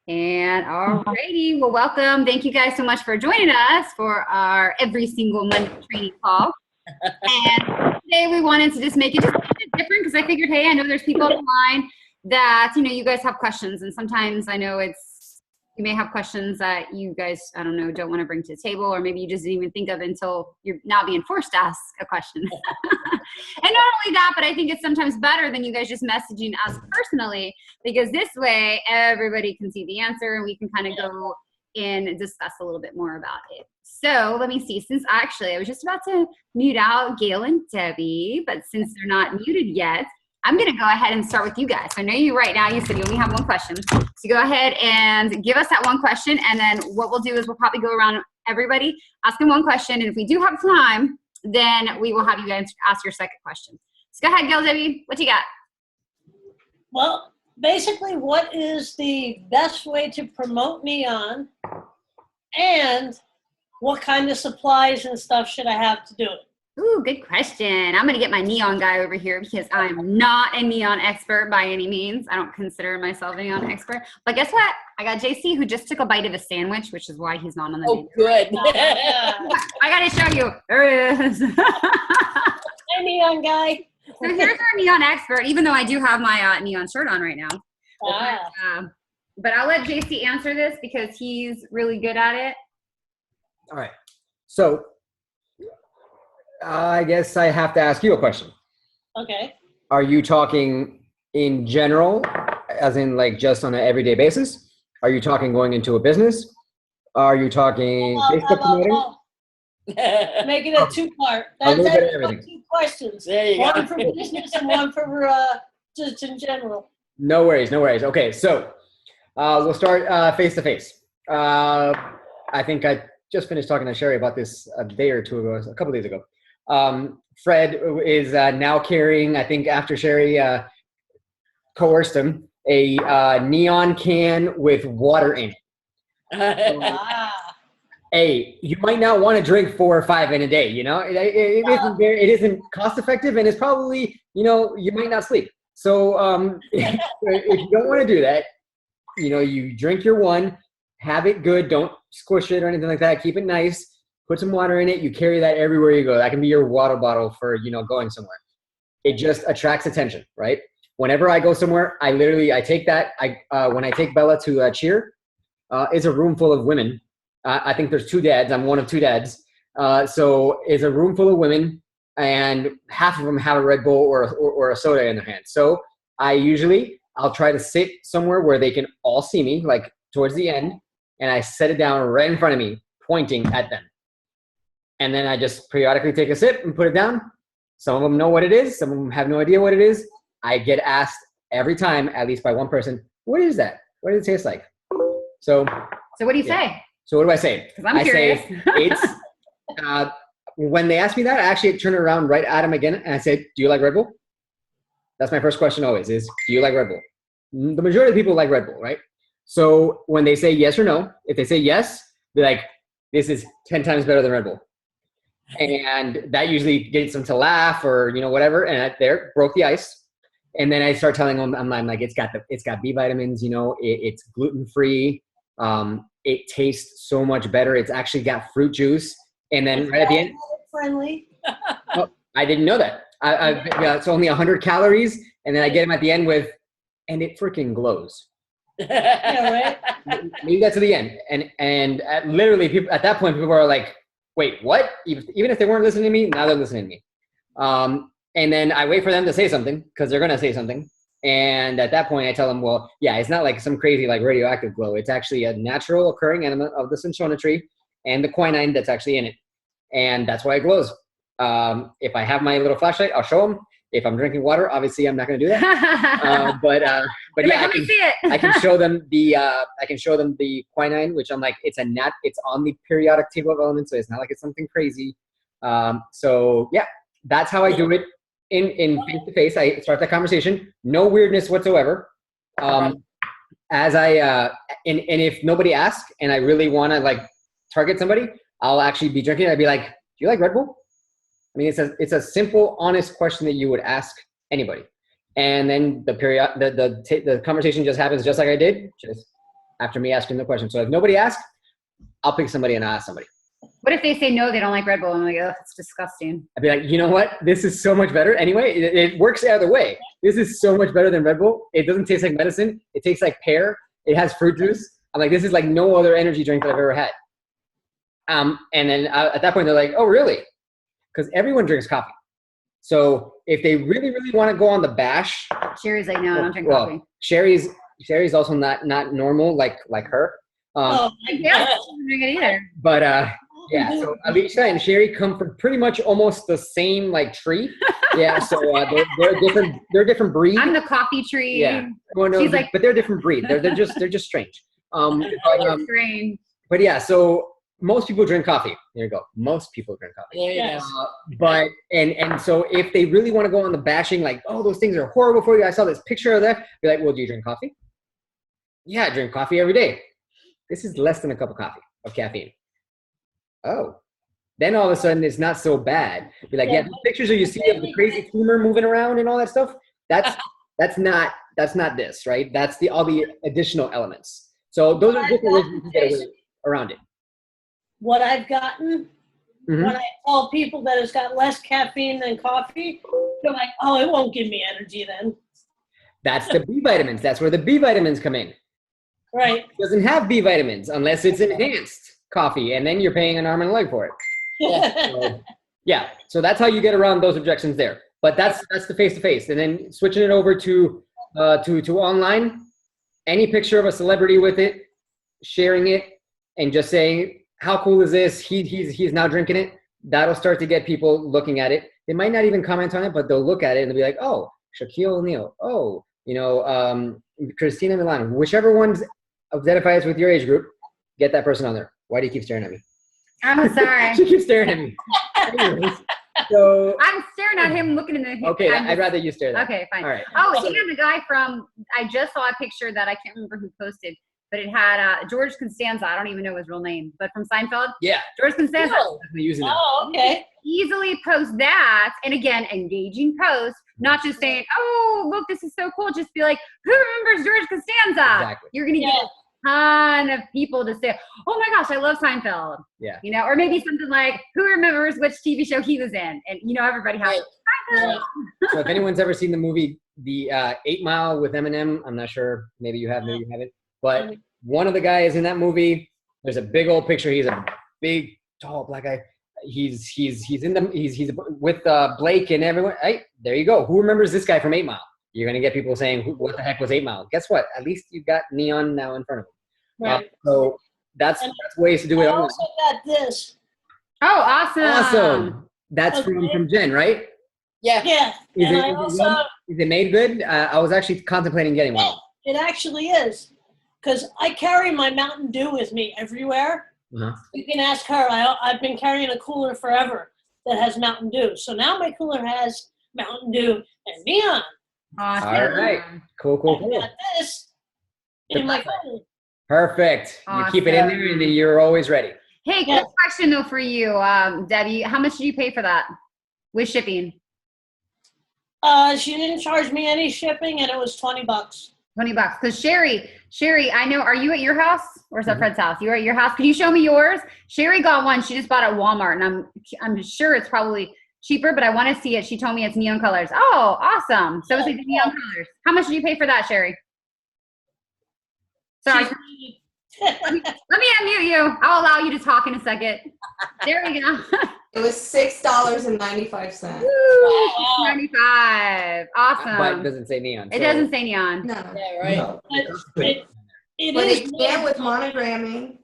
And alrighty, well, welcome. Thank you guys so much for joining us for our every single Monday training call. And today we wanted to just make it just a bit different because I figured, hey, I know there's people on the line that, you guys have questions. And sometimes I know you may have questions that you guys, I don't know, don't want to bring to the table, or maybe you just didn't even think of until you're now being forced to ask a question. And not only that, but I think it's sometimes better than you guys just messaging us personally, because this way everybody can see the answer and we can kind of go and discuss a little bit more about it. So let me see, since actually I was just about to mute out Gail and Debbie, but since they're not muted yet, I'm going to go ahead and start with you guys. I know you right now, you said you only have one question. So go ahead and give us that one question. And then what we'll do is we'll probably go around everybody, ask them one question. And if we do have time, then we will have you guys ask your second question. So go ahead, Gail, Debbie, what you got? Well, basically, what is the best way to promote Neon? And what kind of supplies and stuff should I have to do it? Ooh, good question. I'm going to get my Neon guy over here because I'm not a Neon expert by any means. I don't consider myself a Neon expert. But guess what? I got JC who just took a bite of a sandwich, which is why he's not on the menu. Oh, good. I got to show you. There it is. Hi, Neon guy. So here's our Neon expert, even though I do have my Neon shirt on right now. But I'll let JC answer this because he's really good at it. All right. So I guess I have to ask you a question. Okay. Are you talking in general, as in like just on an everyday basis? Are you talking going into a business? Are you talking Facebook promoting? Make it a two-part. A little bit of everything. 2 questions. There you one go. for business and one for just in general. No worries, no worries. Okay, so we'll start face-to-face. I think I just finished talking to Sherry about this a day or two ago, a couple days ago. Fred is now carrying, I think after Sherry coerced him, a Neon can with water in it. Hey, you might not want to drink 4 or 5 in a day, it isn't cost effective, and it's probably, you might not sleep. So if you don't want to do that, you drink your one, have it good, don't squish it or anything like that, keep it nice. Put some water in it. You carry that everywhere you go. That can be your water bottle for, going somewhere. It just attracts attention, right? Whenever I go somewhere, I take that. When I take Bella to cheer, it's a room full of women. I think there's 2 dads. I'm one of 2 dads. So it's a room full of women, and half of them have a Red Bull or a soda in their hand. So I'll try to sit somewhere where they can all see me, like towards the end, and I set it down right in front of me, pointing at them. And then I just periodically take a sip and put it down. Some of them know what it is. Some of them have no idea what it is. I get asked every time, at least by one person, what is that? What does it taste like? So what do you say? So what do I say? Because I'm curious. Say it's, when they ask me that, I actually turn around right at them again and I say, do you like Red Bull? That's my first question always is, do you like Red Bull? The majority of people like Red Bull, right? So when they say yes or no, if they say yes, they're like, this is 10 times better than Red Bull. And that usually gets them to laugh or, whatever. And there broke the ice. And then I start telling them, I'm like, it's got B vitamins, it's gluten-free. It tastes so much better. It's actually got fruit juice. And then right at the end, friendly. oh, I didn't know that. It's only 100 calories. And then I get them at the end with, and it freaking glows. Yeah, right. Leave that to the end. And literally people at that point, people are like, wait, what? Even if they weren't listening to me, now they're listening to me. And then I wait for them to say something because they're going to say something. And at that point, I tell them, well, yeah, it's not like some crazy like radioactive glow. It's actually a natural occurring element of the cinchona tree and the quinine that's actually in it. And that's why it glows. If I have my little flashlight, I'll show them. If I'm drinking water, obviously I'm not going to do that. But yeah, I can show them the quinine, which I'm like, it's on the periodic table of elements, so it's not like it's something crazy. So yeah, that's how I do it in face to face. I start that conversation, no weirdness whatsoever. As and if nobody asks and I really want to like target somebody, I'll actually be drinking. I'd be like, do you like Red Bull? I mean, it's a simple, honest question that you would ask anybody. And then the conversation just happens just like I did. Just after me asking the question. So if nobody asks, I'll pick somebody and I'll ask somebody. What if they say no, they don't like Red Bull? I'm like, oh, it's disgusting. I'd be like, you know what? This is so much better. Anyway, it works either way. This is so much better than Red Bull. It doesn't taste like medicine. It tastes like pear. It has fruit juice. I'm like, this is like no other energy drink that I've ever had. And then at that point, they're like, oh, really? Because everyone drinks coffee. So if they really, really want to go on the bash. Sherry's like, no, I don't drink coffee. Sherry's also not normal like her. Yeah, I don't drink it either. But yeah, so Alicia and Sherry come from pretty much almost the same like tree. Yeah, so they're different breed. I'm the coffee tree. Yeah, well, no, She's like, but they're different breed. They're just strange. strange. But yeah, so most people drink coffee. There you go. Most people drink coffee. There you Yes. go. But and so if they really want to go on the bashing, like, oh, those things are horrible for you. I saw this picture of that. Be like, well, do you drink coffee? Yeah, I drink coffee every day. This is less than a cup of coffee of caffeine. Oh, then all of a sudden it's not so bad. Be like, yeah, the pictures that you see of the crazy tumor moving around and all that stuff. That's not this, right? That's all the additional elements. So those are different ways you can get away around it. What I've gotten Mhm. when I tell people that it's got less caffeine than coffee, they're like, oh, it won't give me energy then. That's the B vitamins. That's where the B vitamins come in. Right. It doesn't have B vitamins unless it's enhanced coffee, and then you're paying an arm and a leg for it. So, yeah, so that's how you get around those objections there. But that's the face-to-face, and then switching it over to online. Any picture of a celebrity with it, sharing it, and just saying, "How cool is this? He's now drinking it." That'll start to get people looking at it. They might not even comment on it, but they'll look at it and they'll be like, "Oh, Shaquille O'Neal. Oh, Christina Milano." Whichever one identifies with your age group, get that person on there. Why do you keep staring at me? I'm sorry. She keeps staring at me. Anyways, so I'm staring at him, looking in the. okay, I'm I'd rather you stare. Then. Okay, fine. All right. Oh, and the guy from, I just saw a picture that I can't remember who posted, but it had George Costanza. I don't even know his real name, but from Seinfeld. Yeah, George Costanza. Cool. definitely using that. Oh, okay. Easily post that, and again, engaging post, not just saying, "Oh, look, this is so cool." Just be like, "Who remembers George Costanza?" Exactly. You're gonna get a ton of people to say, "Oh my gosh, I love Seinfeld." Yeah. Or maybe something like, "Who remembers which TV show he was in?" And everybody has Right. So if anyone's ever seen the movie The 8 Mile with Eminem, I'm not sure. Maybe you have, maybe you haven't. But one of the guys in that movie, there's a big old picture. He's a big, tall black guy. He's with Blake and everyone. Hey, there you go. Who remembers this guy from 8 Mile? You're gonna get people saying, "What the heck was 8 Mile?" Guess what? At least you've got neon now in front of them. Right. So that's ways to do I it. also got this. Oh, awesome! Awesome. That's from Jen, right? Yeah. Yeah. Is And it, I is, it also, good? Is it made good? I was actually contemplating getting one. it actually is. Because I carry my Mountain Dew with me everywhere. Uh-huh. You can ask her. I've been carrying a cooler forever that has Mountain Dew. So now my cooler has Mountain Dew and neon. Awesome. All right. Cool. I got this in my cooler. Perfect. You keep it in there and then you're always ready. Hey, quick question though for you, Debbie. How much did you pay for that with shipping? She didn't charge me any shipping, and it was $20. $20. Because Sherry, I know. Are you at your house or is that Fred's house? You're at your house. Can you show me yours? Sherry got one. She just bought it at Walmart, and I'm sure it's probably cheaper, but I want to see it. She told me it's neon colors. Oh, awesome! So it's like the neon colors. How much did you pay for that, Sherry? Sorry. Let me unmute you. I'll allow you to talk in a second. There we go. It was $6.95. Woo, $95. Awesome. But it doesn't say neon. It doesn't say neon. No. Yeah, right. No. It But is it can with monogramming.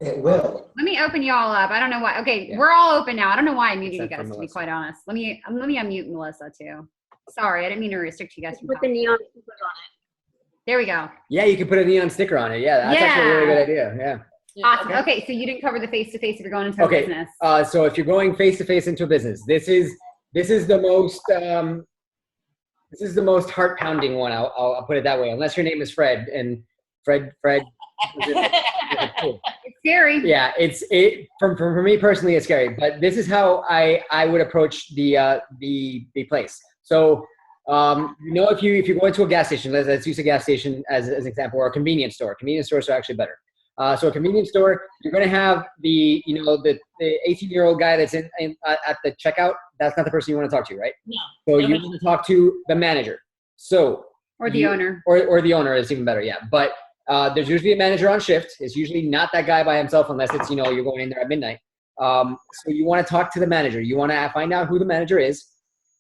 It will. Let me open you all up. I don't know why. Okay, we're all open now. I don't know why I muted you Except for guys, to be Melissa. quite honest. Let me unmute Melissa too. Sorry, I didn't mean to restrict you guys from Put the talking. neon sticker on There we go. Yeah, you can put a neon sticker on it. Yeah, that's actually a really good idea. Yeah. Awesome. Okay, so you didn't cover the face-to-face if you're going into a Okay. business. So if you're going face to face into a business, this is the most heart pounding one. I'll put it that way. Unless your name is Fred and Fred. It's scary. Yeah, for me personally, it's scary. But this is how I would approach the place. So If you go into a gas station, let's use a gas station as an example, or a convenience store. Convenience stores are actually better. So a convenience store, you're going to have the 18-year-old guy that's at the checkout. That's not the person you want to talk to, right? No. So you want to talk to the manager. Or the owner. Or the owner is even better, yeah. But there's usually a manager on shift. It's usually not that guy by himself unless it's, you're going in there at midnight. So you want to talk to the manager. You want to find out who the manager is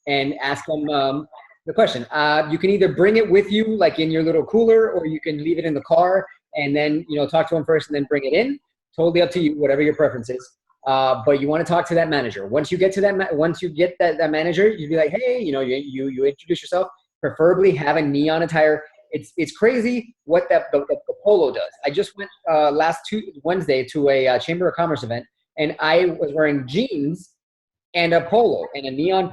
and ask them the question. You can either bring it with you, like in your little cooler, or you can leave it in the car and then, talk to him first and then bring it in. Totally up to you, whatever your preference is. But you want to talk to that manager. Once you get to that manager, you'd be like, hey, you introduce yourself. Preferably have a neon attire. It's crazy what the polo does. I just went last Wednesday to a Chamber of Commerce event, and I was wearing jeans and a polo, and a neon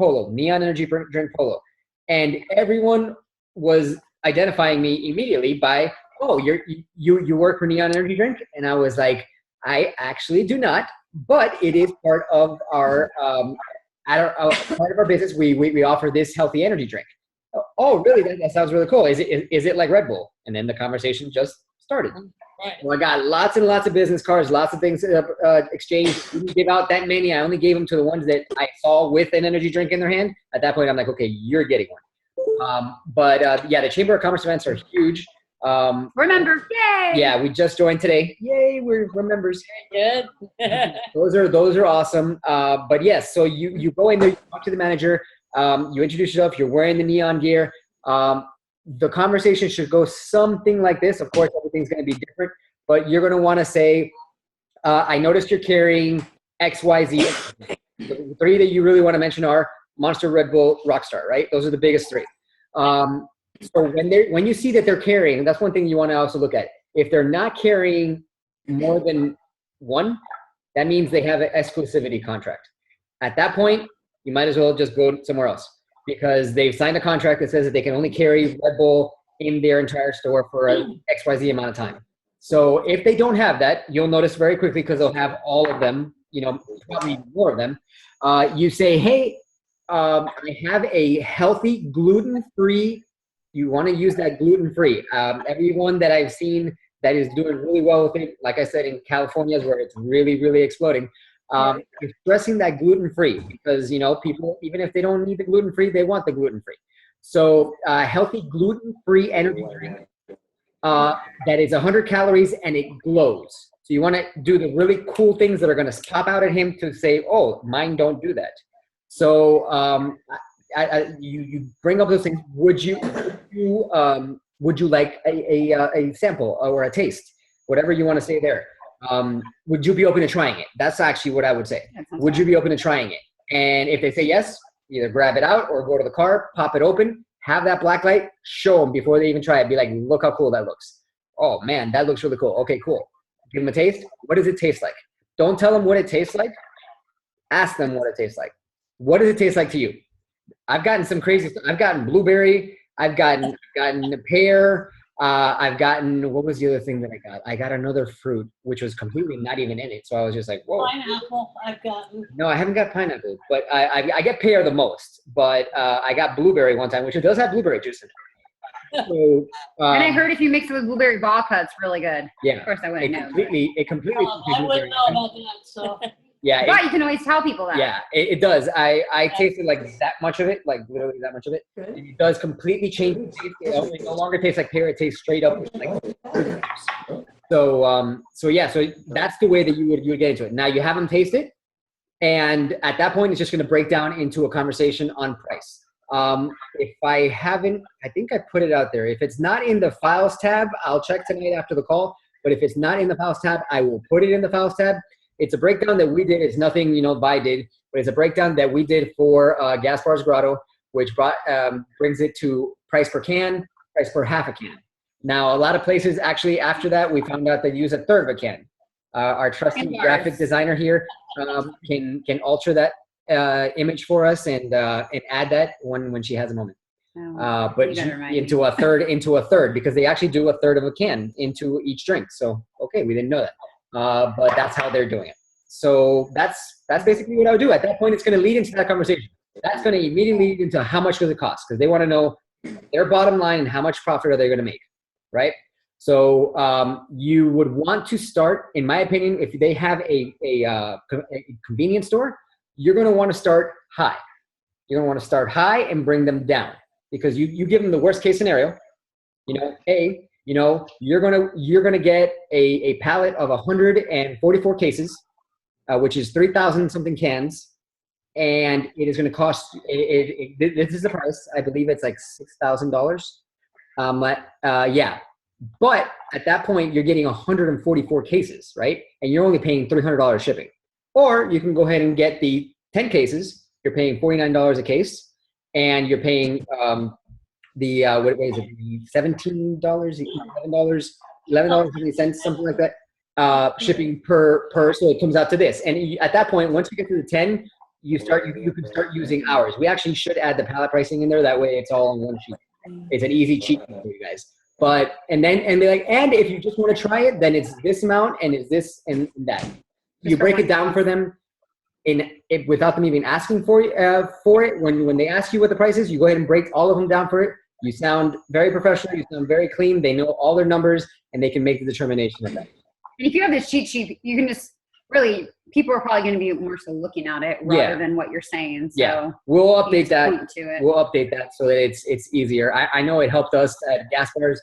energy drink polo. And everyone was identifying me immediately by, oh, you work for Neon Energy Drink? And I was like, I actually do not, but it is part of our part of our business. We offer this healthy energy drink. Oh, really? That sounds really cool. Is it like Red Bull? And then the conversation just started. Right. Well, I got lots and lots of business cards, lots of things exchanged. Didn't give out that many. I only gave them to the ones that I saw with an energy drink in their hand. At that point, I'm like, okay, you're getting one. The Chamber of Commerce events are huge. We're members, yay! Yeah, we just joined today. Yay, we're members. Good. Those are awesome. But yes, so you go in there, you talk to the manager, you introduce yourself, you're wearing the neon gear. The conversation should go something like this. Of course, everything's going to be different, but you're going to want to say, I noticed you're carrying XYZ. The three that you really want to mention are Monster, Red Bull, Rockstar, right? Those are the biggest three. So when you see that they're carrying, that's one thing you want to also look at. If they're not carrying more than one, that means they have an exclusivity contract. At that point, you might as well just go somewhere else, because they've signed a contract that says that they can only carry Red Bull in their entire store for XYZ amount of time. So if they don't have that, you'll notice very quickly, because they'll have all of them, probably more of them. You say, hey, I have a healthy gluten-free. You want to use that gluten-free. Everyone that I've seen that is doing really well with it, like I said, in California is where it's really, really exploding. Is stressing that gluten-free, because people, even if they don't need the gluten-free, they want the gluten-free. So healthy gluten-free energy drink that is 100 calories and it glows. So you want to do the really cool things that are going to pop out at him to say, oh, mine don't do that. So you bring up those things. Would you like a sample or a taste, whatever you want to say there? Would you be open to trying it? That's actually what I would say. Would you be open to trying it? And if they say yes, either grab it out or go to the car, pop it open, have that black light, show them before they even try it. Be like, look how cool that looks. Oh man, that looks really cool. Okay, cool. Give them a taste. What does it taste like? Don't tell them what it tastes like. Ask them what it tastes like. What does it taste like to you? I've gotten some crazy stuff. I've gotten blueberry. I've gotten pear. I've gotten, what was the other thing that I got? I got another fruit, which was completely not even in it. So I was just like, whoa. Pineapple, I've gotten. No, I haven't got pineapple, but I get pear the most. But I got blueberry one time, which it does have blueberry juice in it. So, and I heard if you mix it with blueberry vodka, it's really good. Yeah. Of course, I wouldn't know. It completely. I wouldn't know about that, so. Yeah. But you can always tell people that. Yeah, it does. I tasted like that much of it, like literally that much of it. Good. And it does completely change the taste. It no longer tastes like pear. It tastes straight up like. So that's the way that you would get into it. Now you have them taste it, and at that point, it's just going to break down into a conversation on price. If I haven't, I think I put it out there. If it's not in the files tab, I'll check tonight after the call. But if it's not in the files tab, I will put it in the files tab. It's a breakdown that we did. It's nothing, Vi did, but it's a breakdown that we did for Gas Bars Grotto, which brings it to price per can, price per half a can. Now, a lot of places actually after that, we found out they use a third of a can. Our trusty graphic designer here can alter that image for us and add that when she has a moment. But into a third, because they actually do a third of a can into each drink. So, okay, we didn't know that. But that's how they're doing it. So that's basically what I would do. At that point, it's going to lead into that conversation. That's going to immediately lead into how much does it cost, because they want to know their bottom line and how much profit are they going to make, right? So you would want to start, in my opinion, if they have a convenience store, you're going to want to start high. You're going to want to start high and bring them down, because you give them the worst case scenario. You're gonna get a pallet of 144 cases, which is 3,000 something cans, and it is going to cost. This is the price. I believe it's like $6,000. Yeah. But at that point, you're getting 144 cases, right? And you're only paying $300 shipping. Or you can go ahead and get the 10 cases. You're paying $49 a case, and you're paying what is it? $17, $11.50, something like that. Shipping per. So it comes out to this. And at that point, once we get to the 10, you can start using ours. We actually should add the pallet pricing in there. That way, it's all on one sheet. It's an easy cheat for you guys. But and if you just want to try it, then it's this amount and it's this and that. You break it down for them without them even asking for it. When they ask you what the price is, you go ahead and break all of them down for it. You sound very professional. You sound very clean. They know all their numbers and they can make the determination of that. And if you have this cheat sheet, you can just really, people are probably going to be more so looking at it rather than what you're saying. So yeah, we'll update that. We'll update that so that it's easier. I know it helped us at gas bars.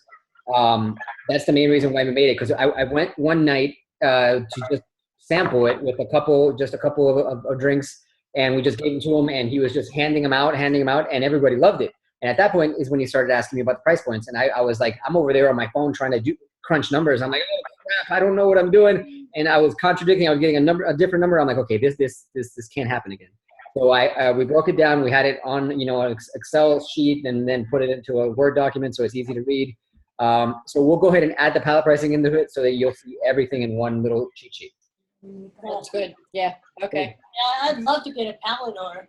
That's the main reason why we made it, because I went one night to just sample it with a couple of drinks, and we just gave them to him, and he was just handing them out, and everybody loved it. And at that point is when he started asking me about the price points, and I was like, I'm over there on my phone trying to crunch numbers. I'm like, oh crap, I don't know what I'm doing, and I was contradicting. I was getting a different number. I'm like, okay, this can't happen again. So we broke it down. We had it on an Excel sheet, and then put it into a Word document so it's easy to read. So we'll go ahead and add the pallet pricing into it so that you'll see everything in one little cheat sheet. That's good. Yeah. Okay. Yeah, I'd love to get a pallet order.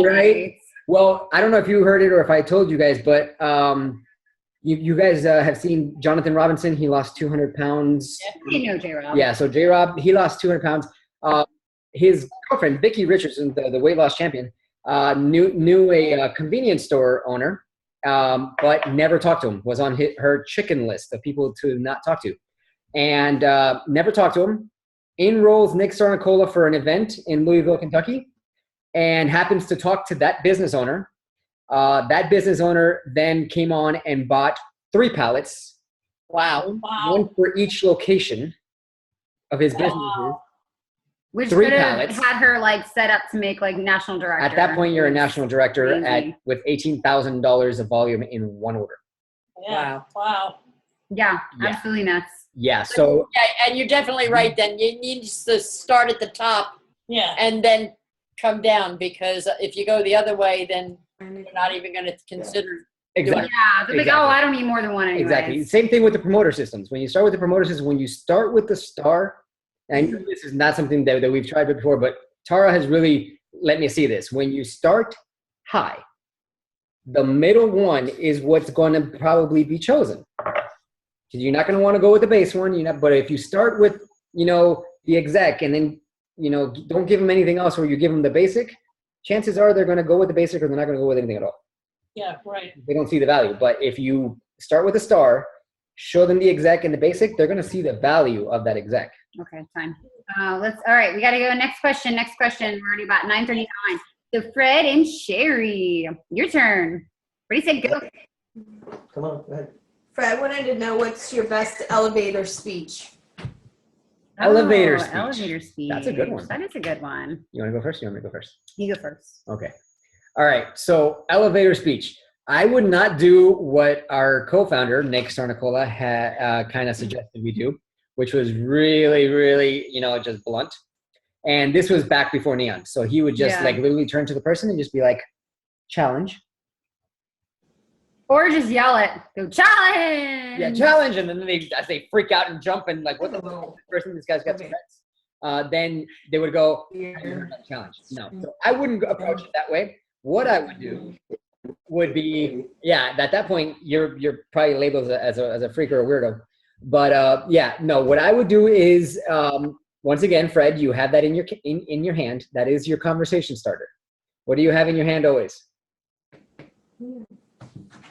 Right? Well, I don't know if you heard it or if I told you guys, but you guys have seen Jonathan Robinson. He lost 200 pounds. Yeah, you know J-Rob. Yeah, so J-Rob, he lost 200 pounds. His girlfriend, Vicki Richardson, the weight loss champion, knew a convenience store owner, but never talked to him, was on her chicken list of people to not talk to. And never talked to him. Enrolls Nick Sarnicola for an event in Louisville, Kentucky, and happens to talk to that business owner. That business owner then came on and bought 3 pallets. Wow. One for each location of his businesses. Which 3 could have pallets. had her set up to make national director. At that point, you're a national director Crazy. with $18,000 of volume in one order. Yeah. Wow. Yeah, Yeah. absolutely nuts. Yeah, so Yeah, and you're definitely right. Then you need to start at the top Yeah. and then come down, because if you go the other way, then you're not even going to consider. exactly. Yeah, they're like, Exactly. oh, I don't need more than one anyways. Exactly. Same thing with the promoter systems. When you start with the promoter system, when you start with the star, and this is not something that we've tried before, but Tara has really let me see this. When you start high, the middle one is what's going to probably be chosen. Because you're not going to want to go with the base one, but if you start with, the exec and then, don't give them anything else, or you give them the basic, chances are they're going to go with the basic, or they're not going to go with anything at all. Yeah, right. They don't see the value. But if you start with a star, show them the exec and the basic, they're going to see the value of that exec. Okay, fine. All right, we got to go next question. We're already about 9:39. So Fred and Sherry, your turn. Ready, set, go. Come on, go ahead. Fred wanted to know what's your best elevator speech. Elevator speech. Elevator speech. That's a good one. That is a good one. You want to go first? You want me to go first? You go first. Okay. All right. So elevator speech. I would not do what our co-founder, Nick Sarnicola, had kind of suggested we do, which was really, really, just blunt. And this was back before Neon. So he would just literally turn to the person and just be like, challenge. Or just yell it. Go challenge. Yeah, challenge. And then as they freak out and jump and like, what the hell, person, this guy's got Tourette's. Then they would go, challenge. No. So I wouldn't approach it that way. What I would do would be, at that point, you're probably labeled as a freak or a weirdo. But what I would do is, once again, Fred, you have that in your hand. That is your conversation starter. What do you have in your hand always?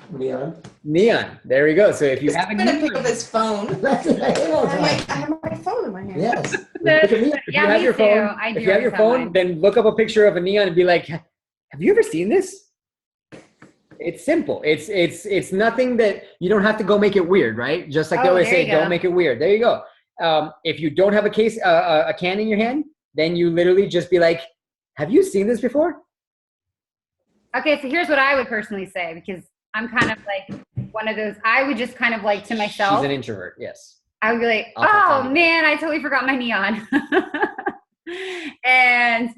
Neon. Neon. There we go. So if you He's have a gonna pick neon, up his phone. That's what I am all the I'm time. like, I have my phone in my hand. Yes. if you Yeah, have me your too. phone, I do if you have your always have phone, mine. then look up a picture of a neon and be like, "Have you ever seen this?" It's simple. It's nothing that you don't have to go make it weird, right? Just like they Oh, always there say, you go. don't make it weird. There you go. If you don't have a can in your hand, then you literally just be like, "Have you seen this before?" Okay, so here's what I would personally say, because I'm kind of like one of those, I would just kind of like to myself, She's an introvert. Yes. I would be like, I'll oh tell you. man, I totally forgot my neon. And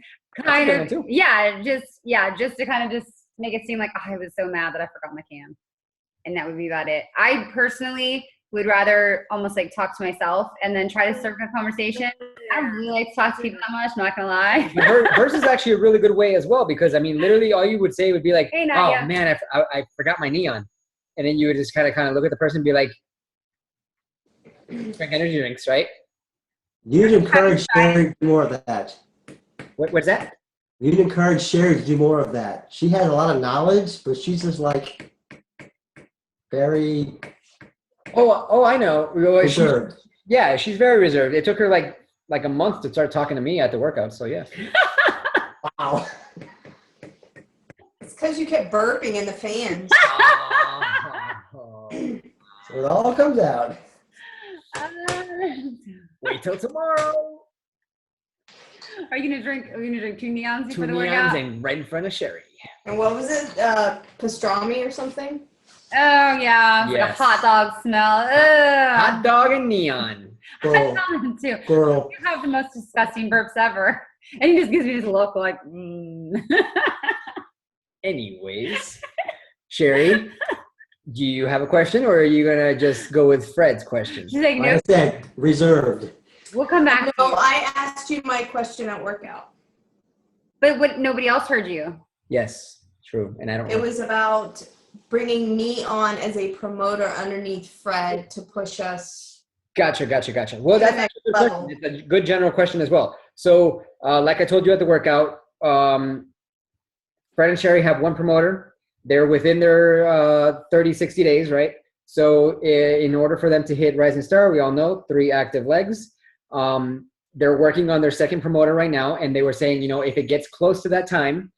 kind good of, one, too. just to kind of just make it seem like, oh, I was so mad that I forgot my can. And that would be about it. I personally would rather almost like talk to myself and then try to start a conversation. I don't really like to talk to people that much, not gonna lie. Hers is actually a really good way as well, because I mean, literally all you would say would be like, Hey, "Oh Nadia." man, I forgot my neon," and then you would just kind of look at the person and be like, "Drink energy drinks, right?" You'd encourage Sherry to do more of that. What's that? You'd encourage Sherry to do more of that. She has a lot of knowledge, but she's just like very Oh, I know. Well, reserved. Yeah, she's very reserved. It took her like a month to start talking to me at the workout. So yeah. Wow. It's because you kept burping in the fans. So it all comes out. Wait till tomorrow. Are you gonna drink 2 neons Two for the neons workout? and right in front of Sherry. And what was it? Pastrami or something? Oh yeah, it's like a Yes. hot dog smell. Ugh. Hot dog and neon. I Girl, smell them too. girl. You have the most disgusting burps ever. And he just gives me this look like, Anyways, Sherry, do you have a question, or are you gonna just go with Fred's questions? She's like, Like I no, said, reserved. we'll come back. No, I asked you my question at workout. But what? Nobody else heard you. Yes, true. And I don't. It was about bringing me on as a promoter underneath Fred to push us. Gotcha. Well, that's the next actually a good level. question. It's a good general question as well. So, like I told you at the workout, Fred and Sherry have one promoter. They're within their 30, 60 days, right? So in order for them to hit Rising Star, we all know 3 active legs. They're working on their second promoter right now, and they were saying, if it gets close to that time,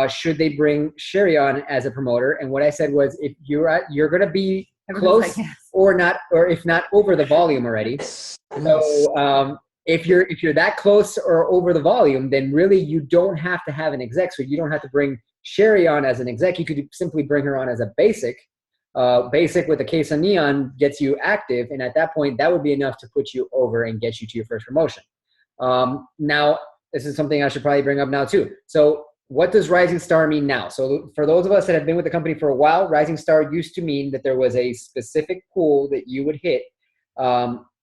should they bring Sherry on as a promoter? And what I said was, if you're going to be Everyone's close like, yes. or not, or if not over the volume already. So if you're that close or over the volume, then really you don't have to have an exec. So you don't have to bring Sherry on as an exec. You could simply bring her on as a basic. Basic with a case of neon gets you active, and at that point, that would be enough to put you over and get you to your first promotion. Now, this is something I should probably bring up now too. So what does Rising Star mean now? So for those of us that have been with the company for a while, Rising Star used to mean that there was a specific pool that you would hit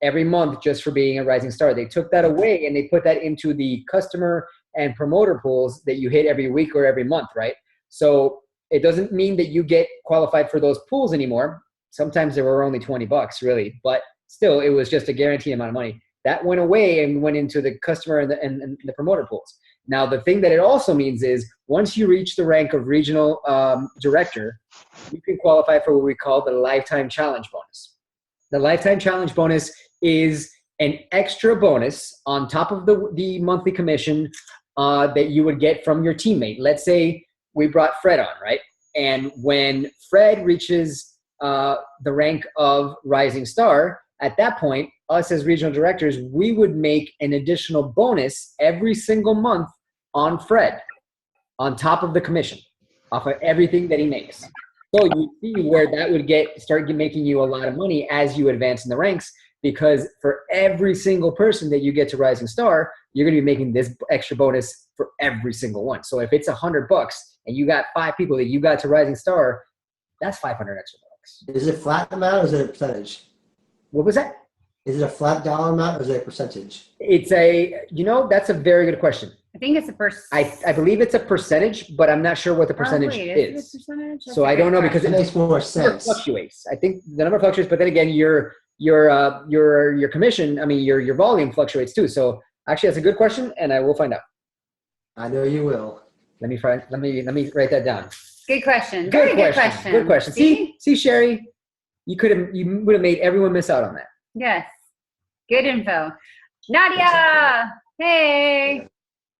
every month just for being a Rising Star. They took that away and they put that into the customer and promoter pools that you hit every week or every month, right? So it doesn't mean that you get qualified for those pools anymore. Sometimes they were only $20 really, but still it was just a guaranteed amount of money. That went away and went into the customer and the promoter pools. Now, the thing that it also means is once you reach the rank of regional director, you can qualify for what we call the Lifetime Challenge Bonus. The Lifetime Challenge Bonus is an extra bonus on top of the monthly commission that you would get from your teammate. Let's say we brought Fred on, right? And when Fred reaches the rank of Rising Star, at that point, us as regional directors, we would make an additional bonus every single month on Fred, on top of the commission, off of everything that he makes. So you see where that would start making you a lot of money as you advance in the ranks, because for every single person that you get to Rising Star, you're going to be making this extra bonus for every single one. So if it's $100 and you got 5 people that you got to Rising Star, that's 500 extra bucks. Is it flat amount or is it a percentage? What was that? Is it a flat dollar amount or is it a percentage? It's that's a very good question. I think it's a percentage. I believe it's a percentage, but I'm not sure what the percentage is. Percentage? So I don't know because It makes more the number sense. fluctuates. I think the number fluctuates, but then again, your commission, your volume fluctuates too. So actually, that's a good question, and I will find out. I know you will. Let me write that down. Good question. Very good question. Good question. See, Sherry, you would have made everyone miss out on that. Yes. Good info. Nadia, hey. Okay.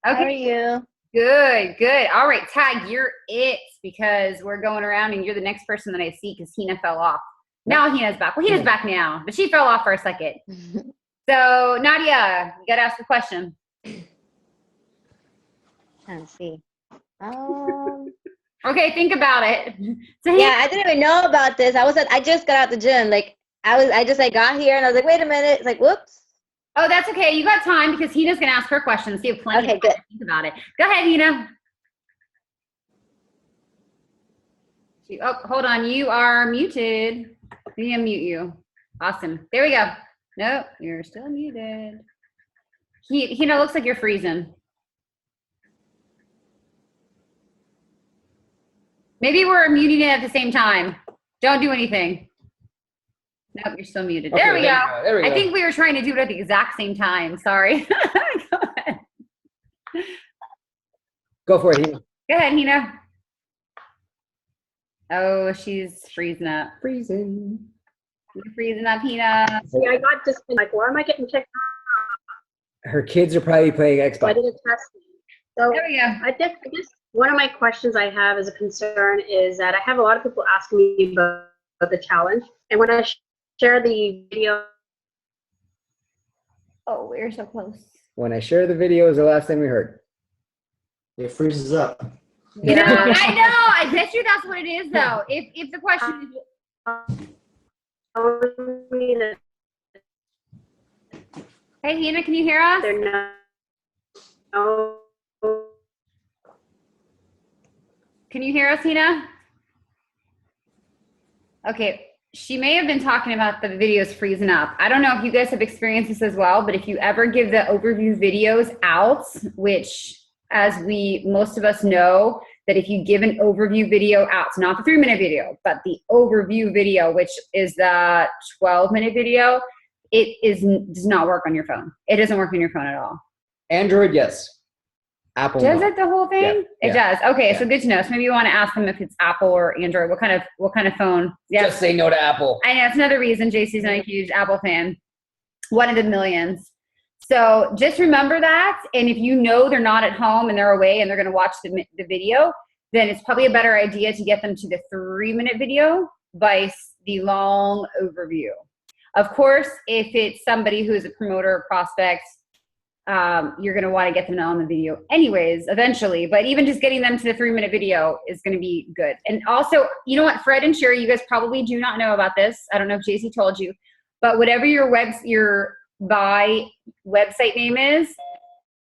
How are you? Good. All right, Tag, you're it because we're going around and you're the next person that I see because Hina fell off. Now Hina's back. Well, Hina's back now, but she fell off for a second. So, Nadia, you got to ask the question. Let's see. Okay, think about it. So Yeah, I didn't even know about this. I just got out the gym. Like I just got here and I was like, wait a minute. It's like, whoops. Oh, that's okay. You got time because Hina's going to ask her questions. So you have plenty of time to think about it. Go ahead, Hina. Oh, hold on. You are muted. Let me unmute you. Awesome. There we go. Nope, you're still muted. Hina, looks like you're freezing. Maybe we're muting it at the same time. Don't do anything. Nope, you're still muted. Okay, there we go. There we go. I think we were trying to do it at the exact same time. Sorry. Go ahead. Go for it, Hina. Go ahead, Hina. Oh, she's freezing up. Freezing. You're freezing up, Hina. See, I got just like, why am I getting kicked Her kids are probably playing off? So I Xbox. did a test. So There we go. I guess one of my questions I have as a concern is that I have a lot of people asking me about the challenge. And when I share the video, Oh, we're so close. When I share the video is the last thing we heard. It freezes up. You know, I know. I bet you that's what it is, though. If the question is, hey, Hina, can you hear us? they're not. Oh, Can you hear us, Hina? Okay, she may have been talking about the videos freezing up. I don't know if you guys have experienced this as well, but if you ever give the overview videos out, which as most of us know, that if you give an overview video out, so not the 3-minute video, but the overview video, which is the 12-minute video, does not work on your phone. It doesn't work on your phone at all. Android, yes. Apple, Does no. it the whole thing? Yeah, It does. Okay, yeah. so good to know. So maybe you want to ask them if it's Apple or Android. What kind of phone? Yeah, Just say no to Apple. I know it's another reason JC's not a huge Apple fan. One of the millions. So just remember that. And if you know they're not at home and they're away and they're going to watch the video, then it's probably a better idea to get them to the 3-minute video vice the long overview. Of course, if it's somebody who's a promoter or prospect, you're going to want to get them on the video anyways, eventually. But even just getting them to the 3-minute video is going to be good. And also, you know what, Fred and Sherry, you guys probably do not know about this. I don't know if JC told you, but whatever your buy website name is,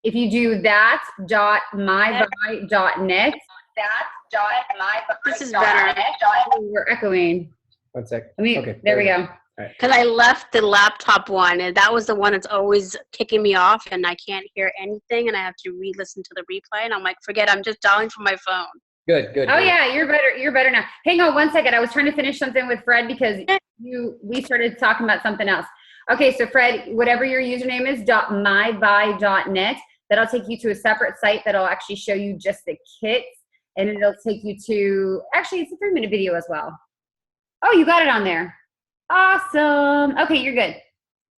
if you do that.mybuy.net, this is better. we're echoing. 1 sec. Okay, there we go. Because I left the laptop one, and that was the one that's always kicking me off, and I can't hear anything, and I have to re-listen to the replay, and I'm like, forget, I'm just dialing from my phone. Good. Oh yeah, you're better now. Hang on 1 second. I was trying to finish something with Fred because we started talking about something else. Okay, so Fred, whatever your username is, .mybuy.net, that'll take you to a separate site that'll actually show you just the kits, and it'll take you to, actually it's a 3-minute video as well. Oh, you got it on there. Awesome. Okay, you're good.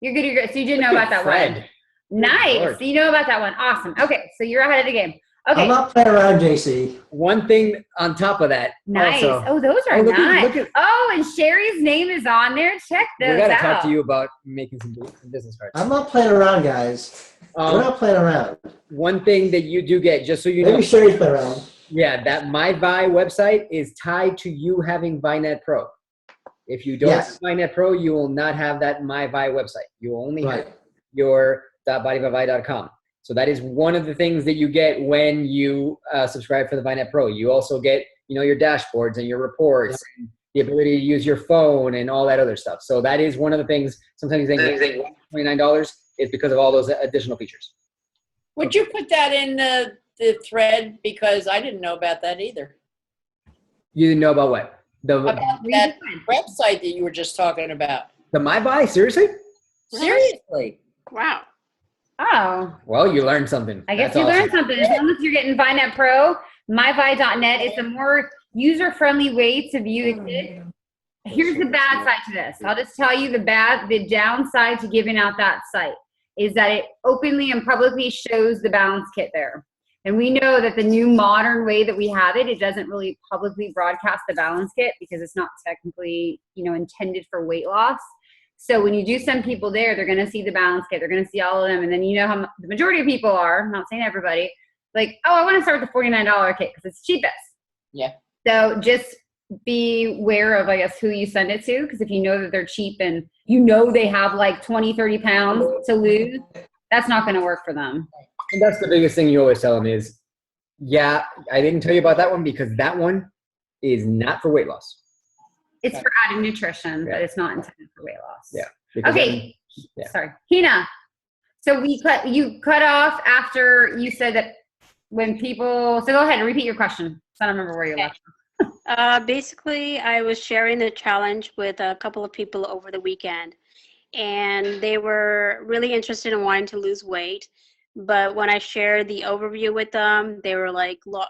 You're good. So you didn't know about that Fred. one. Nice. Lord. So you know about that one. Awesome. Okay, so you're ahead of the game. Okay. I'm not playing around, JC. One thing on top of that. Nice. Also, Oh, those are look nice. Look at, Oh, and Sherry's name is on there. Check we those got to out. talk to you about making some business cards. I'm not playing around, guys. We're not playing around. One thing that you do get, just so you know, Maybe Sherry's playing around. yeah, that MyVi website is tied to you having Vinet Pro. If you don't Yes. have Vinet Pro, you will not have that MyVi website. You will only Right. have your .bodybyvi.com. So that is one of the things that you get when you subscribe for the Vinet Pro. You also get, your dashboards and your reports, and the ability to use your phone and all that other stuff. So that is one of the things. Sometimes they get $29 is because of all those additional features. Would you put that in the thread? Because I didn't know about that either. You didn't know about what? About that website that you were just talking about. The MyVi? Seriously? Seriously. Wow. Oh, Well, you learned something. I guess That's you awesome. learned something. As long as you're getting Vinet Pro, myvi.net. It's a more user-friendly way to view the kid. Here's the bad side to this. I'll just tell you the downside to giving out that site is that it openly and publicly shows the balance kit there. And we know that the new modern way that we have it doesn't really publicly broadcast the balance kit because it's not technically, intended for weight loss. So when you do send people there, they're going to see the balance kit. They're going to see all of them. And then you know how the majority of people are, I'm not saying everybody, like, oh, I want to start with the $49 kit because it's cheapest. Yeah. So just be aware of, I guess, who you send it to. Because if you know that they're cheap and they have like 20, 30 pounds to lose, that's not going to work for them. And that's the biggest thing you always tell them is, yeah, I didn't tell you about that one because that one is not for weight loss. It's for adding nutrition, but it's not intended for weight loss. Yeah. Okay. Sorry. Hina. So you cut off after you said that when people, so go ahead and repeat your question. So I don't remember where you left. Basically, I was sharing the challenge with a couple of people over the weekend, and they were really interested in wanting to lose weight. But when I shared the overview with them, they were like, look,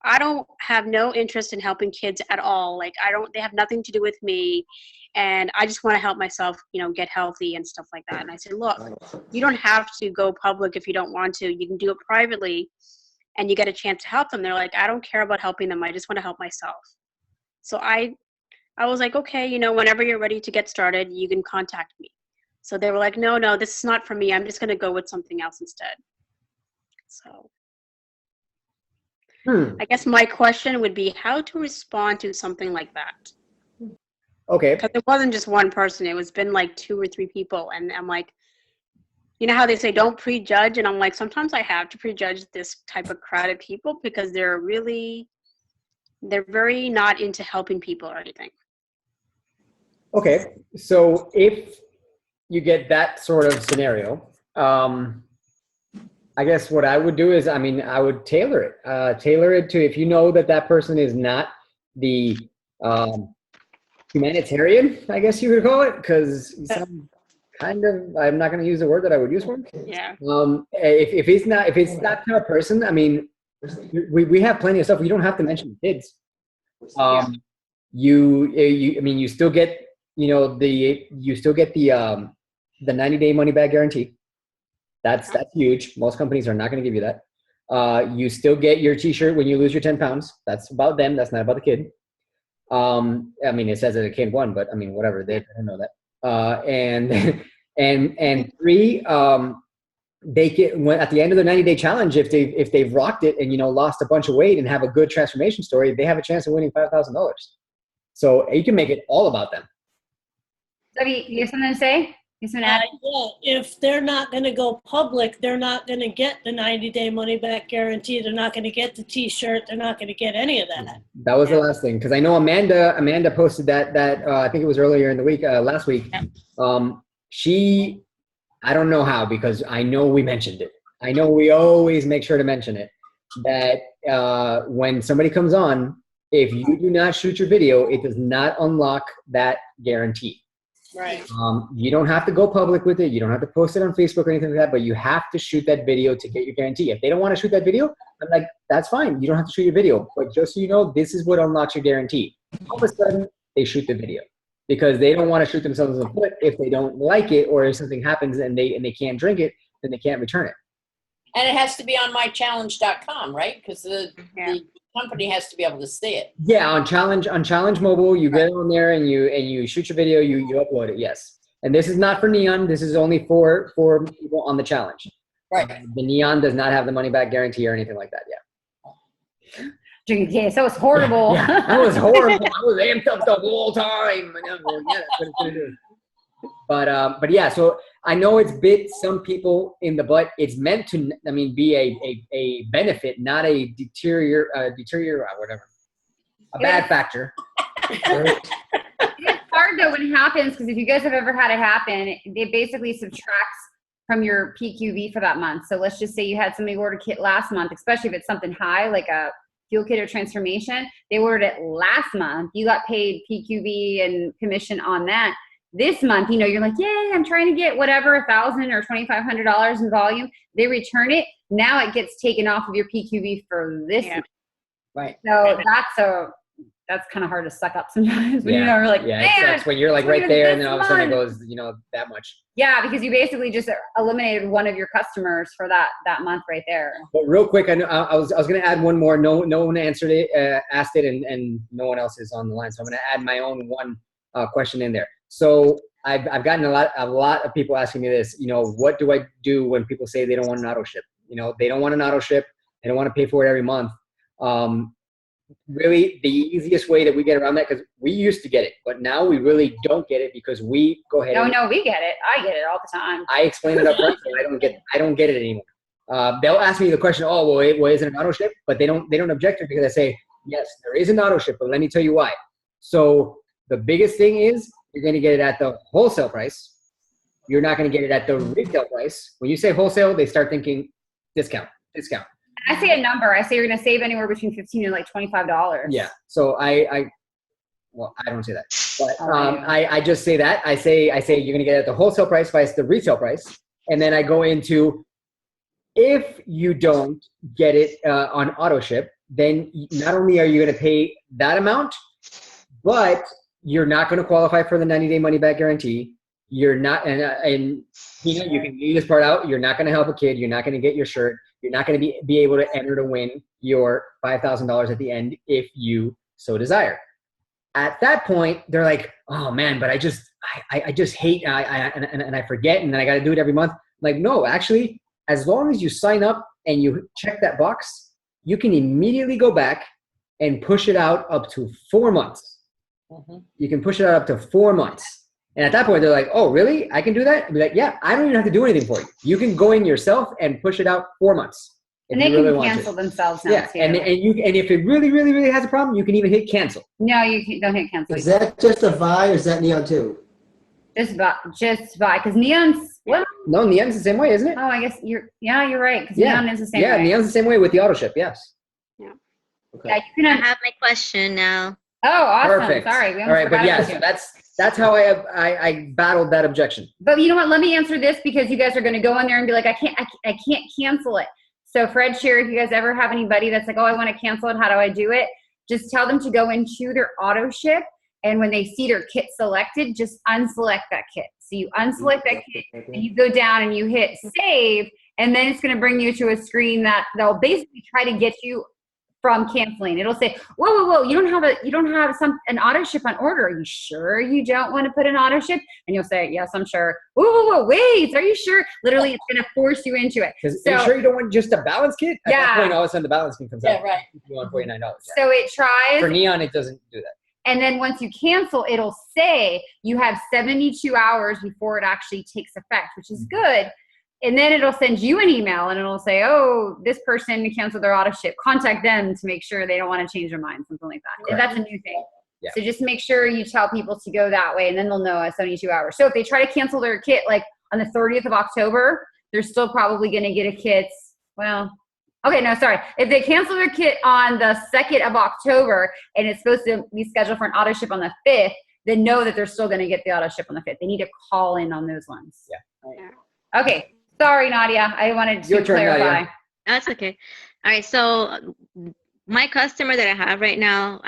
I don't have no interest in helping kids at all. Like, they have nothing to do with me. And I just want to help myself, get healthy and stuff like that. And I said, look, you don't have to go public if you don't want to. You can do it privately and you get a chance to help them. They're like, I don't care about helping them. I just want to help myself. So I was like, okay, whenever you're ready to get started, you can contact me. So they were like, no, this is not for me. I'm just going to go with something else instead. So I guess my question would be how to respond to something like that. Okay. Because it wasn't just one person. It was been like 2 or 3 people. And I'm like, you know how they say don't prejudge? And I'm like, sometimes I have to prejudge this type of crowd of people because they're very not into helping people or anything. Okay. So if you get that sort of scenario, I guess what I would do is, I would tailor it to, if you know that person is not the humanitarian, I guess you could call it, because some kind of, I'm not going to use the word that I would use for him. Yeah. If it's that kind of person, we have plenty of stuff. We don't have to mention kids. You still get, you still get the 90-day money back guarantee. That's huge. Most companies are not going to give you that. You still get your t-shirt when you lose your 10 pounds. That's about them. That's not about the kid. It says that a kid won, but whatever. They don't know that. And 3, they get at the end of the 90-day challenge, if they've rocked it and lost a bunch of weight and have a good transformation story, they have a chance of winning $5,000. So you can make it all about them. Debbie, you have something to say? If they're not going to go public, they're not going to get the 90-day money-back guarantee. They're not going to get the T-shirt. They're not going to get any of that. That was the last thing, because I know Amanda posted that I think it was earlier in the week, last week. She, I don't know how, because I know we mentioned it. I know we always make sure to mention it, that when somebody comes on, if you do not shoot your video, it does not unlock that guarantee. Right. You don't have to go public with it. You don't have to post it on Facebook or anything like that, but you have to shoot that video to get your guarantee. If they don't want to shoot that video, I'm like, that's fine. You don't have to shoot your video. But just so you know, this is what unlocks your guarantee. All of a sudden, they shoot the video because they don't want to shoot themselves in the foot. If they don't like it or if something happens and they can't drink it, then they can't return it. And it has to be on mychallenge.com, right? Because the company has to be able to see it. Yeah, on Challenge Mobile, you get on there and you shoot your video, you upload it. Yes, and this is not for Neon. This is only for people on the challenge. Right. The Neon does not have the money back guarantee or anything like that. Yeah. Yeah, so it's horrible. Yeah, that was horrible. I was amped up the whole time. Yeah, that's what it's gonna do. But yeah, so I know it's bit some people in the butt. It's meant to, be a benefit, not a whatever, a bad factor. It's hard though when it happens, because if you guys have ever had it happen, it basically subtracts from your PQV for that month. So let's just say you had somebody order a kit last month, especially if it's something high like a fuel kit or transformation. They ordered it last month. You got paid PQV and commission on that. This month, you're like, yay, I'm trying to get whatever, $1,000 or $2,500 in volume. They return it. Now it gets taken off of your PQV for this month. Right. So that's kind of hard to suck up sometimes when you're like, yeah, man, it sucks when you're like it's right even there, and this then all of a sudden it month. goes, that much. Yeah, because you basically just eliminated one of your customers for that month right there. But real quick, I was going to add one more. No one answered it, asked it, and no one else is on the line. So I'm going to add my own one question in there. So I've gotten a lot of people asking me this. What do I do when people say they don't want an auto ship? They don't want an auto ship. They don't want to pay for it every month. Really, the easiest way that we get around that, because we used to get it, but now we really don't get it because we go ahead. No, we get it. I get it all the time. I explain it up front, so I don't get it anymore. They'll ask me the question, oh, well, is it an auto ship? But they don't object to it because I say, yes, there is an auto ship, but let me tell you why. So the biggest thing is you're going to get it at the wholesale price. You're not going to get it at the retail price. When you say wholesale, they start thinking discount. I say a number. I say you're going to save anywhere between $15 and like $25. Yeah. So I don't say that, but I just say that. I say you're going to get it at the wholesale price versus the retail price, and then I go into, if you don't get it on auto ship, then not only are you going to pay that amount, but you're not going to qualify for the 90-day money back guarantee. You're not, and you can leave this part out. You're not going to help a kid. You're not going to get your shirt. You're not going to be able to enter to win your $5,000 at the end if you so desire. At that point, they're like, oh man, but I just hate, and I forget, and then I got to do it every month. Like, no, actually, as long as you sign up and you check that box, you can immediately go back and push it out up to 4 months. Mhm. You can push it out up to 4 months. And at that point, they're like, oh, really? I can do that? I'd be like, yeah, I don't even have to do anything for you. You can go in yourself and push it out 4 months. And they can cancel themselves now too. And if it really, really, really has a problem, you can even hit cancel. No, don't hit cancel. Is that just a Vi or is that Neon too? Just buy, because Neon's, well, No, Neon's the same way, isn't it? oh, I guess you're right, because Yeah. Neon is the same Yeah, way. Neon's the same way with the auto ship, yes. Yeah, Okay. you can I have my question now. oh, awesome. Perfect. Sorry, we All almost right, but forgot yes, about you. that's how I battled that objection. But you know what? Let me answer this, because you guys are going to go in there and be like, I can't cancel it. So Fred, Sherry, if you guys ever have anybody that's like, oh, I want to cancel it, how do I do it? Just tell them to go into their auto ship, and when they see their kit selected, just unselect that kit. So you unselect that kit, and you go down and you hit save, and then it's going to bring you to a screen that they'll basically try to get you from canceling. It'll say, whoa, you don't have an auto ship on order. Are you sure you don't want to put an auto ship? And you'll say, yes, I'm sure. Whoa, wait, are you sure? Literally, it's going to force you into it. Are you sure you don't want just a balance kit? At Yeah. that point, all of a sudden the balance kit comes out. Yeah, right. You want $49. Yeah. So it tries. For Neon, it doesn't do that. And then once you cancel, it'll say you have 72 hours before it actually takes effect, which is good. And then it'll send you an email, and it'll say, oh, this person canceled their auto ship. Contact them to make sure they don't want to change their mind, something like that. And that's a new thing. Yeah. So just make sure you tell people to go that way, and then they'll know at 72 hours. So if they try to cancel their kit like on the 30th of October, they're still probably going to get a kit. Well, okay, no, sorry. If they cancel their kit on the 2nd of October and it's supposed to be scheduled for an auto ship on the 5th, then know that they're still going to get the auto ship on the 5th. They need to call in on those ones. Yeah. Okay. Sorry, Nadia. I wanted to Your turn, clarify. Nadia. That's okay. All right. So my customer that I have right now,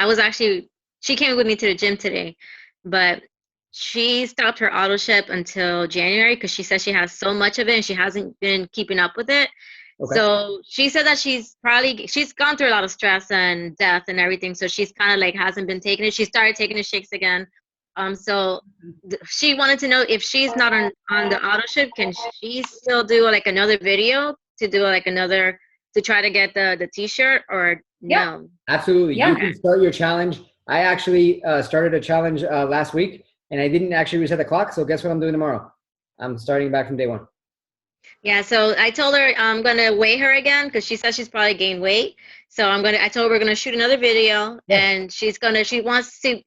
she came with me to the gym today, but she stopped her auto ship until January because she says she has so much of it and she hasn't been keeping up with it. Okay. So she said that she's gone through a lot of stress and death and everything. So she's kind of like hasn't been taking it. She started taking the shakes again. So she wanted to know if she's not on the auto ship, can she still do like another video to try to get the t-shirt or no? Absolutely. Yeah. You can start your challenge. I actually started a challenge last week, and I didn't actually reset the clock. So guess what I'm doing tomorrow? I'm starting back from day one. Yeah, so I told her I'm gonna weigh her again because she says she's probably gained weight. So I told her we're gonna shoot another video, and she wants me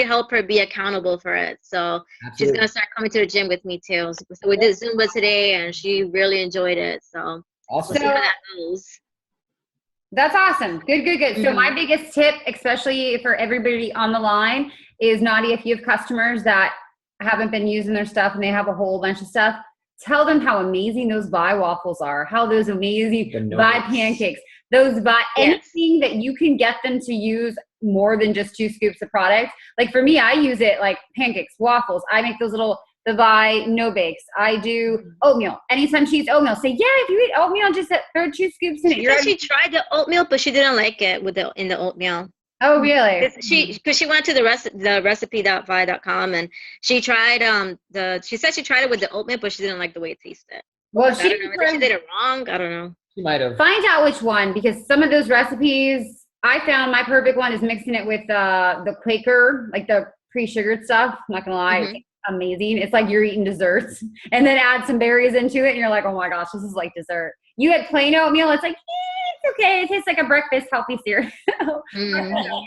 to help her be accountable for it. So she's gonna start coming to the gym with me too. So we did Zumba today, and she really enjoyed it. So Awesome. we'll see how that goes. That's awesome. Good. So my biggest tip, especially for everybody on the line, is Nadia, if you have customers that haven't been using their stuff and they have a whole bunch of stuff, tell them how amazing those Vi waffles are, how those amazing Vi pancakes. those Yes. anything that you can get them to use more than just 2 scoops of product. Like for me, I use it like pancakes, waffles. I make those little the Vi no bakes. I do oatmeal. Anytime she eats oatmeal, say, yeah, if you eat oatmeal, just throw 2 scoops in it. She said she tried the oatmeal, but she didn't like it in the oatmeal. Oh, really? Because she went to the recipe.vi.com and she tried she said she tried it with the oatmeal, but she didn't like the way it tasted. Well, I don't know. Maybe she did it wrong. I don't know. She might have. Find out which one, because some of those recipes, I found my perfect one is mixing it with the Quaker, like the pre-sugared stuff. I'm not gonna lie, Mhm. it's amazing. It's like you're eating desserts, and then add some berries into it, and you're like, oh my gosh, this is like dessert. You had plain oatmeal, it's like, it's okay. It tastes like a breakfast healthy cereal. Mhm.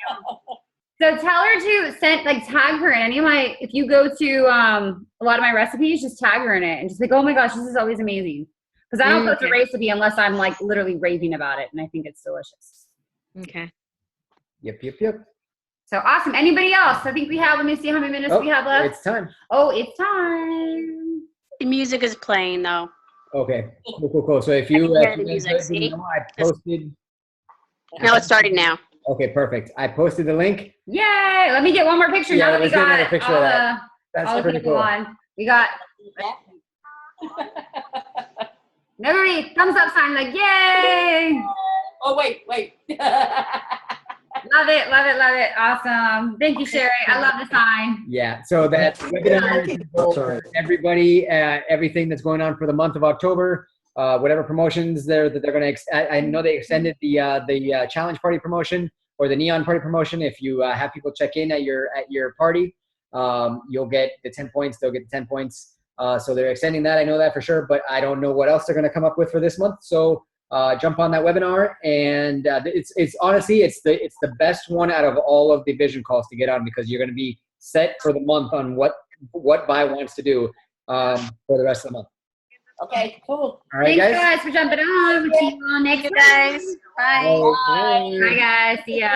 So tell her to tag her in any of my, if you go to a lot of my recipes, just tag her in it and just like, oh my gosh, this is always amazing. Because I don't post a Okay. recipe unless I'm like literally raving about it and I think it's delicious. Okay. Yep. So awesome. Anybody else? I think we have, let me see how many minutes we have left. It's time. Oh, it's time. The music is playing though. Okay, cool. So if you, I can hear if the you music, guys didn't see? know, I posted. No, it's starting now. Okay, perfect. I posted the link. Yay. Let me get one more picture Yeah, now that we let's get another got picture of all that. the, That's all the pretty people cool. on. We got, everybody, thumbs up sign, like, yay. Oh, wait. Love it. Awesome. Thank you, Sherry. I love the sign. Yeah, so that webinar is Oh, sorry. for everybody, everything that's going on for the month of October, whatever promotions that they're going to. I know they extended the challenge party promotion or the neon party promotion. If you have people check in at your party, you'll get the 10 points. They'll get the 10 points. So they're extending that. I know that for sure, but I don't know what else they're going to come up with for this month. So jump on that webinar, and it's honestly it's the best one out of all of the vision calls to get on, because you're going to be set for the month on what Vi wants to do for the rest of the month. Okay, cool. All right, Thanks, guys. guys, for jumping on. We'll see you all next You time. guys. Bye. Bye. Bye, guys. See ya.